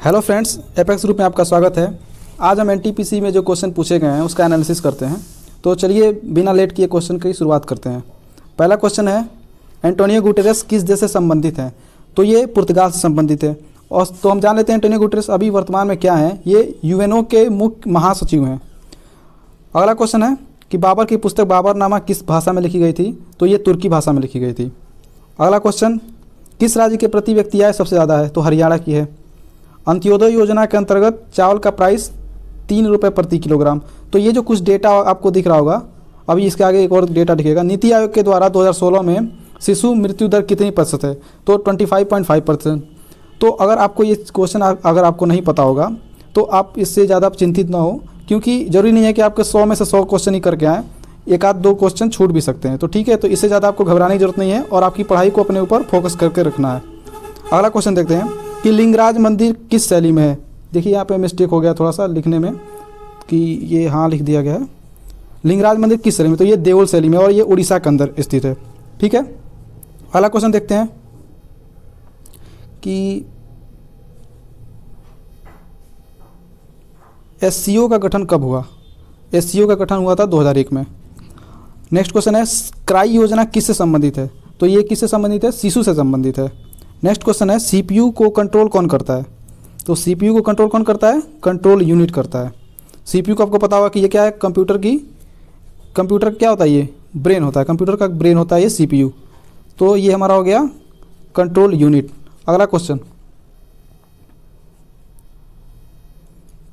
Hello friends, apex group में आपका स्वागत है। आज हम एनटीपीसी में जो क्वेश्चन पूछे गए हैं उसका एनालिसिस करते हैं। तो चलिए बिना लेट किए क्वेश्चन की शुरुआत करते हैं। पहला क्वेश्चन है, एंटोनियो गुटेरेस किस देश से संबंधित हैं? तो ये पुर्तगाल से संबंधित है। और तो हम जान लेते हैं एंटोनियो गुटेरेस अभी वर्तमान में क्या हैं। ये यूएनओ के मुख्य महासचिव हैं। अगला क्वेश्चन है कि बाबर की पुस्तक बाबरनामा किस भाषा में लिखी गई थी? तो ये तुर्की भाषा में लिखी गई थी। अगला क्वेश्चन, किस राज्य के प्रति व्यक्ति आय सबसे ज़्यादा है? तो हरियाणा की है। अंत्योदय योजना के अंतर्गत चावल का प्राइस 3 रुपये प्रति किलोग्राम। तो ये जो कुछ डेटा आपको दिख रहा होगा, अभी इसके आगे एक और डेटा दिखेगा। नीति आयोग के द्वारा 2016 में शिशु मृत्यु दर कितनी प्रतिशत है? तो 25.5%। तो अगर आपको ये क्वेश्चन अगर आपको नहीं पता होगा तो आप इससे ज़्यादा चिंतित ना हो, क्योंकि ज़रूरी नहीं है कि आपके 100 में से 100 क्वेश्चन ही करके आएँ। एक आध दो क्वेश्चन छूट भी सकते हैं। तो ठीक है, तो इससे ज़्यादा आपको घबराने की जरूरत नहीं है और आपकी पढ़ाई को अपने ऊपर फोकस करके रखना है। अगला क्वेश्चन देखते हैं कि लिंगराज मंदिर किस शैली में है? देखिए यहाँ पे मिस्टेक हो गया थोड़ा सा लिखने में कि ये हाँ लिख दिया गया है। लिंगराज मंदिर किस शैली में? तो ये देवल शैली में और ये उड़ीसा के अंदर स्थित है। ठीक है, अगला क्वेश्चन देखते हैं कि एससीओ का गठन कब हुआ? एससीओ का गठन हुआ था 2001 में। नेक्स्ट क्वेश्चन है, क्राई योजना किससे संबंधित है? तो ये किससे संबंधित है? शिशु से संबंधित है। नेक्स्ट क्वेश्चन है, सीपीयू को कंट्रोल कौन करता है? तो सीपीयू को कंट्रोल कौन करता है? कंट्रोल यूनिट करता है। सीपीयू को आपको पता होगा कि ये क्या है? कंप्यूटर क्या होता है? ये ब्रेन होता है। कंप्यूटर का ब्रेन होता है ये सीपीयू। तो ये हमारा हो गया कंट्रोल यूनिट। अगला क्वेश्चन,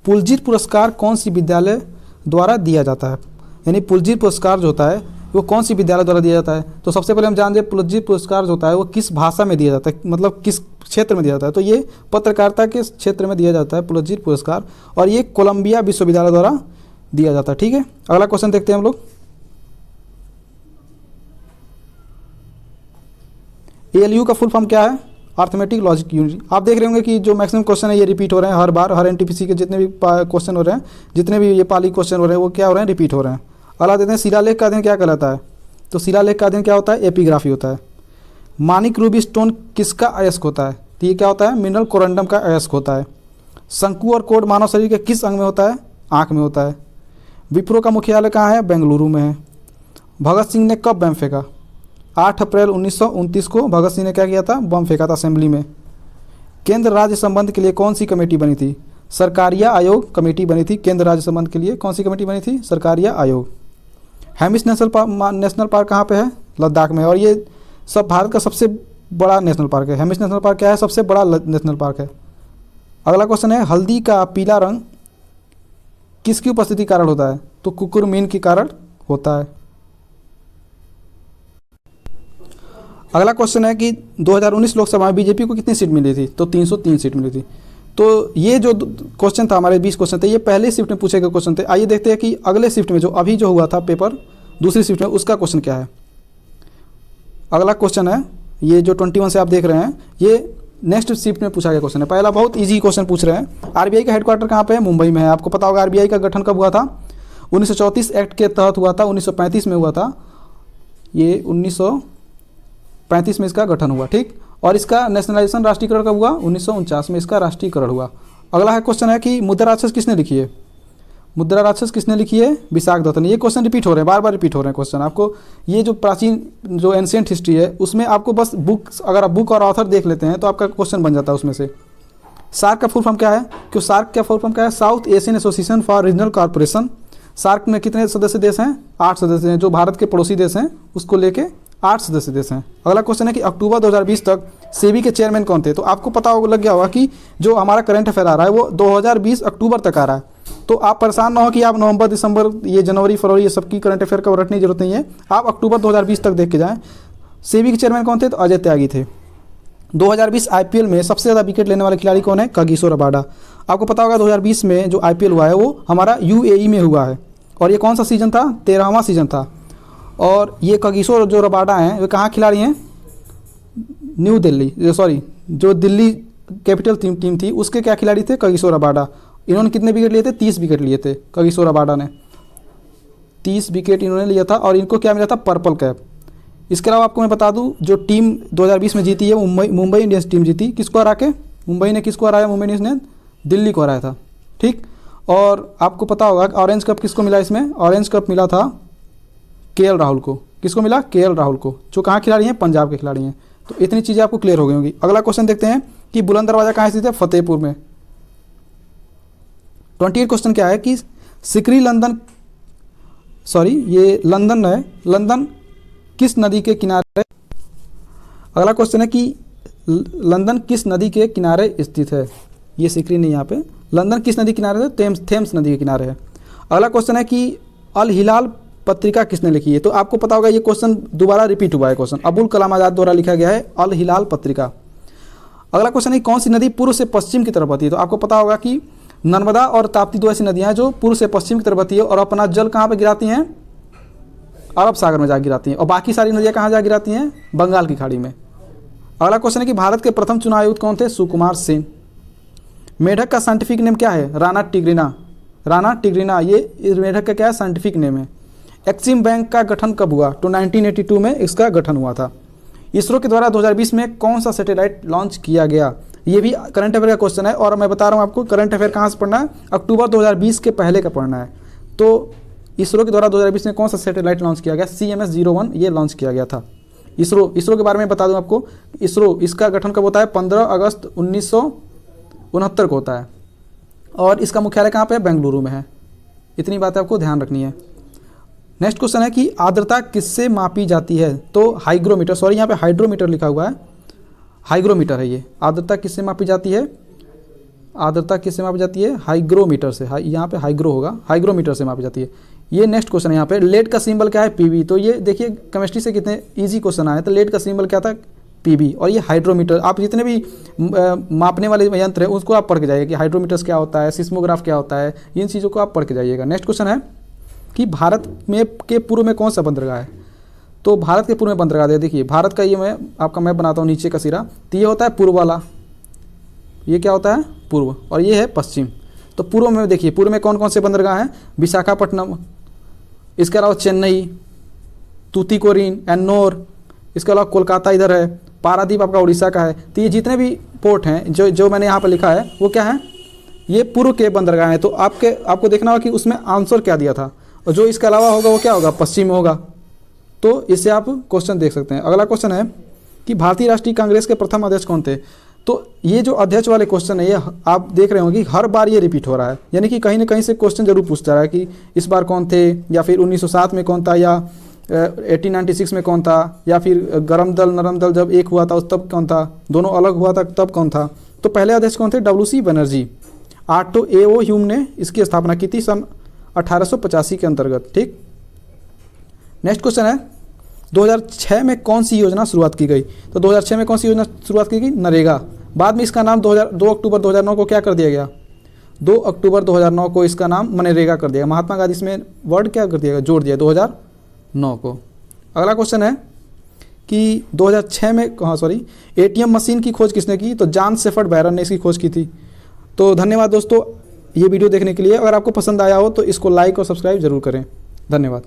पुलजित पुरस्कार कौन सी विद्यालय द्वारा दिया जाता है? यानी पुलजित पुरस्कार जो होता है वो कौन सी विद्यालय द्वारा दिया जाता है? तो सबसे पहले हम जान दें पुलजित पुरस्कार जो होता है वो किस भाषा में दिया जाता है, मतलब किस क्षेत्र में दिया जाता है? तो ये पत्रकारिता के क्षेत्र में दिया जाता है पुलजित पुरस्कार, और ये कोलंबिया विश्वविद्यालय द्वारा दिया जाता है। ठीक है, अगला क्वेश्चन देखते हैं हम लोग। एएलयू का फुल फॉर्म क्या है? Arithmetic logic unit. आप देख रहे होंगे कि जो मैक्सिमम क्वेश्चन है ये रिपीट हो रहे हैं हर बार। हर एनटीपीसी के जितने भी क्वेश्चन हो रहे हैं, जितने भी ये पाली क्वेश्चन हो रहे हैं, वो क्या हो रहे हैं? रिपीट हो रहे हैं। अगला देते हैं, शिलालेख का अध्ययन क्या कहलाता है? तो शिलालेख का अध्ययन क्या होता है? एपिग्राफी होता है। मानिक रूबी स्टोन किसका अयस्क होता है? तो ये क्या होता है? मिनरल कोरंडम का अयस्क होता है। शंकु और कोड मानव शरीर के किस अंग में होता है? आँख में होता है। विप्रो का मुख्यालय कहाँ है? बेंगलुरु में है। भगत सिंह ने कब बम फेंका? 8 अप्रैल 1929 को भगत सिंह ने क्या किया था? बम फेंका था असेंबली में। केंद्र राज्य संबंध के लिए कौन सी कमेटी बनी थी? सरकारिया आयोग कमेटी बनी थी। केंद्र राज्य संबंध के लिए कौन सी कमेटी बनी थी? सरकारिया आयोग। हेमिस नेशनल पार्क कहाँ पे है? लद्दाख में। और ये सब भारत का सबसे बड़ा नेशनल पार्क है। हेमिस नेशनल पार्क क्या है? सबसे बड़ा नेशनल पार्क है। अगला क्वेश्चन है, हल्दी का पीला रंग किसकी उपस्थिति के कारण होता है? तो कुकुरमीन के कारण होता है। अगला क्वेश्चन है कि 2019 लोकसभा में बीजेपी को कितनी सीट मिली थी? तो 303 सीट मिली थी। तो ये जो क्वेश्चन था, हमारे 20 क्वेश्चन थे, ये पहले शिफ्ट में पूछे गए क्वेश्चन थे। आइए देखते हैं कि अगले शिफ्ट में जो अभी जो हुआ था पेपर दूसरी शिफ्ट में, उसका क्वेश्चन क्या है। अगला क्वेश्चन है, ये जो 21 से आप देख रहे हैं, ये नेक्स्ट शिफ्ट में पूछा गया क्वेश्चन है। पहला बहुत ईजी क्वेश्चन पूछ रहे हैं। आरबीआई का हेडक्वार्टर कहाँ पे है? मुंबई में है। आपको पता होगा आरबीआई का गठन कब हुआ था? 1934 एक्ट के तहत हुआ था। 1935 में हुआ था। ये 1935 में इसका गठन हुआ। ठीक, और इसका नेशनलाइजेशन राष्ट्रीयकरण कब हुआ? 1949 में इसका राष्ट्रीयकरण हुआ। अगला है क्वेश्चन है कि मुद्रा राक्षस किसने लिखी है? मुद्रा राक्षस किसने लिखी है? विशाख दत्त ने। ये क्वेश्चन रिपीट हो रहे हैं, बार बार रिपीट हो रहे हैं क्वेश्चन। आपको ये जो प्राचीन जो एंशिएंट हिस्ट्री है उसमें आपको बस बुक, अगर आप बुक और ऑथर देख लेते हैं तो आपका क्वेश्चन बन जाता है उसमें से। सार्क का फुल फॉर्म क्या है? क्यों सार्क का फुल फॉर्म क्या है? South Asian Association for Regional Corporation. SAARC में कितने सदस्य देश हैं? 8 सदस्य हैं। जो भारत के पड़ोसी देश हैं उसको लेके 8 सदस्य देश हैं। अगला क्वेश्चन है कि अक्टूबर 2020 तक सेबी के चेयरमैन कौन थे? तो आपको पता होगा, लग गया होगा कि जो हमारा करंट अफेयर आ रहा है वो 2020 अक्टूबर तक आ रहा है। तो आप परेशान ना हो कि आप नवंबर, दिसंबर, ये जनवरी, फरवरी, ये सबकी करंट अफेयर का रटने की जरूरत नहीं है। आप अक्टूबर 2020 तक देख के जाएं। सेबी के चेयरमैन कौन थे? तो अजय त्यागी थे। 2020 आईपीएल में सबसे ज़्यादा विकेट लेने वाले खिलाड़ी कौन है? Kagiso Rabada. आपको पता होगा 2020 में जो आईपीएल हुआ है वो हमारा यूएई में हुआ है। और ये कौन सा सीज़न था? 13वां सीज़न था। और ये कागिसो जो रबाडा हैं वे कहाँ खिलाड़ी हैं? न्यू दिल्ली, जो दिल्ली कैपिटल टीम थी उसके क्या खिलाड़ी थे? Kagiso Rabada. इन्होंने कितने विकेट लिए थे? 30 विकेट लिए थे कागिसो रबाडा ने। 30 विकेट इन्होंने लिया था और इनको क्या मिला था? Purple cap. इसके अलावा आपको मैं बता दूं, जो टीम 2020 में जीती है वो मुंबई इंडियंस टीम जीती। किसको हरा के? मुंबई ने किसको हराया? मुंबई इंडियंस ने दिल्ली को हराया था, ठीक। और आपको पता होगा कि ऑरेंज कप किसको मिला इसमें, ऑरेंज कप मिला था केएल राहुल को। किसको मिला, केएल राहुल को, जो कहाँ खिलाड़ी हैं, पंजाब के खिलाड़ी हैं। तो इतनी चीज़ें आपको क्लियर हो गई होंगी। अगला क्वेश्चन देखते हैं कि बुलंद दरवाजा कहाँ स्थित है, फतेहपुर में। 28 क्वेश्चन क्या है कि सिकरी लंदन, सॉरी ये लंदन है, लंदन किस नदी के किनारे। अगला क्वेश्चन है कि लंदन किस नदी के किनारे स्थित है। ये सिकरी नहीं, यहाँ पे लंदन किस नदी के किनारे है, थेम्स नदी के किनारे है। अगला क्वेश्चन है कि अल हिलाल पत्रिका किसने लिखी है। तो आपको पता होगा ये क्वेश्चन दोबारा रिपीट हुआ है, क्वेश्चन अबुल कलाम आज़ाद द्वारा लिखा गया है अल हिलाल पत्रिका। अगला क्वेश्चन है कौन सी नदी पूर्व से पश्चिम की तरफ बहती है। तो आपको पता होगा कि नर्मदा और ताप्ती दो ऐसी नदियां हैं जो पूर्व से पश्चिम की तरफ बहती है और अपना जल कहाँ पे गिराती हैं, अरब सागर में जा गिराती हैं। और बाकी सारी नदियां कहाँ जा गिराती हैं, बंगाल की खाड़ी में। अगला क्वेश्चन है कि भारत के प्रथम चुनाव आयुक्त कौन थे, सुकुमार सेन। मेढक का साइंटिफिक नेम क्या है, राणा टिग्रिना। राणा टिग्रिना ये इस मेढक का क्या है, साइंटिफिक नेम है। एक्सिम बैंक का गठन कब हुआ, तो 1982 में इसका गठन हुआ था। इसरो के द्वारा 2020 में कौन सा सैटेलाइट लॉन्च किया गया। ये भी करंट अफेयर का क्वेश्चन है और मैं बता रहा हूँ आपको करंट अफेयर कहाँ से पढ़ना है, अक्टूबर 2020 के पहले का पढ़ना है। तो इसरो के द्वारा 2020 में कौन सा सैटेलाइट लॉन्च किया गया, CMS-01 ये लॉन्च किया गया था। इसरो के बारे में बता दूं आपको, इसरो इसका गठन कब होता है, 15 अगस्त 1969 को होता है और इसका मुख्यालय कहाँ पे है, बेंगलुरु में है। इतनी बात आपको ध्यान रखनी है। नेक्स्ट क्वेश्चन है कि आर्द्रता किससे मापी जाती है। तो हाइग्रोमीटर, सॉरी यहाँ पे हाइड्रोमीटर लिखा हुआ है, हाइग्रोमीटर है ये। आर्द्रता किससे मापी जाती है, आर्द्रता किससे मापी जाती है, हाइग्रोमीटर से। यहाँ पे हाइग्रो होगा, हाइग्रोमीटर से मापी जाती है। ये नेक्स्ट क्वेश्चन है यहाँ पे, लेड का सिंबल क्या है, PB। तो ये देखिए केमिस्ट्री से कितने इजी क्वेश्चन आए। तो लेड का सिंबल क्या था, PB। और ये हाइड्रोमीटर, आप जितने भी मापने वाले यंत्र है उसको आप पढ़ के जाइए कि हाइड्रोमीटर्स क्या होता है, सिस्मोग्राफ क्या होता है, इन चीज़ों को आप पढ़ के जाइएगा। नेक्स्ट क्वेश्चन है कि भारत में के पूर्व में कौन सा बंदरगाह है। तो भारत के पूर्व में बंदरगाह है, देखिए भारत का ये मैं आपका मैप बनाता हूँ नीचे का सिरा। तो ये होता है पूर्व वाला, ये क्या होता है, पूर्व, और ये है पश्चिम। तो पूर्व में देखिए, पूर्व में कौन कौन से बंदरगाह हैं, विशाखापट्टनम, इसके अलावा चेन्नई, तूतीकोरिन, एन्नोर, इसके अलावा कोलकाता इधर है, पारादीप आपका उड़ीसा का है। तो ये जितने भी पोर्ट हैं जो मैंने यहाँ पर लिखा है वो क्या है, ये पूर्व के बंदरगाह हैं। तो आपको देखना होगा कि उसमें आंसर क्या दिया था, और जो इसके अलावा होगा वो क्या होगा, पश्चिम होगा। तो इससे आप क्वेश्चन देख सकते हैं। अगला क्वेश्चन है कि भारतीय राष्ट्रीय कांग्रेस के प्रथम अध्यक्ष कौन थे। तो ये जो अध्यक्ष वाले क्वेश्चन है ये आप देख रहे होंगे कि हर बार ये रिपीट हो रहा है, यानी कि कहीं ना कहीं से क्वेश्चन जरूर पूछता रहा है कि इस बार कौन थे, या फिर 1907 में कौन था, या 1896 में कौन था, या फिर गरम दल नरम दल जब एक हुआ था उस तब कौन था, दोनों अलग हुआ था तब कौन था। तो पहले अध्यक्ष कौन थे, WC Banerjee. Auto A.O. Hume ने इसकी स्थापना की थी सन 1885 के अंतर्गत, ठीक। नेक्स्ट क्वेश्चन है 2006 में कौन सी योजना शुरुआत की गई। तो 2006 में कौन सी योजना शुरुआत की गई, नरेगा। बाद में इसका नाम 2 अक्टूबर 2009 को क्या कर दिया गया, 2 अक्टूबर 2009 को इसका नाम मनरेगा कर दिया। महात्मा गांधी इसमें वर्ड क्या कर दिया, जोड़ दिया 2009 को। अगला क्वेश्चन है कि 2006 में ATM मशीन की खोज किसने की। तो जॉन शेफर्ड बैरन ने इसकी खोज की थी। तो धन्यवाद दोस्तों ये वीडियो देखने के लिए। अगर आपको पसंद आया हो तो इसको लाइक और सब्सक्राइब जरूर करें। धन्यवाद।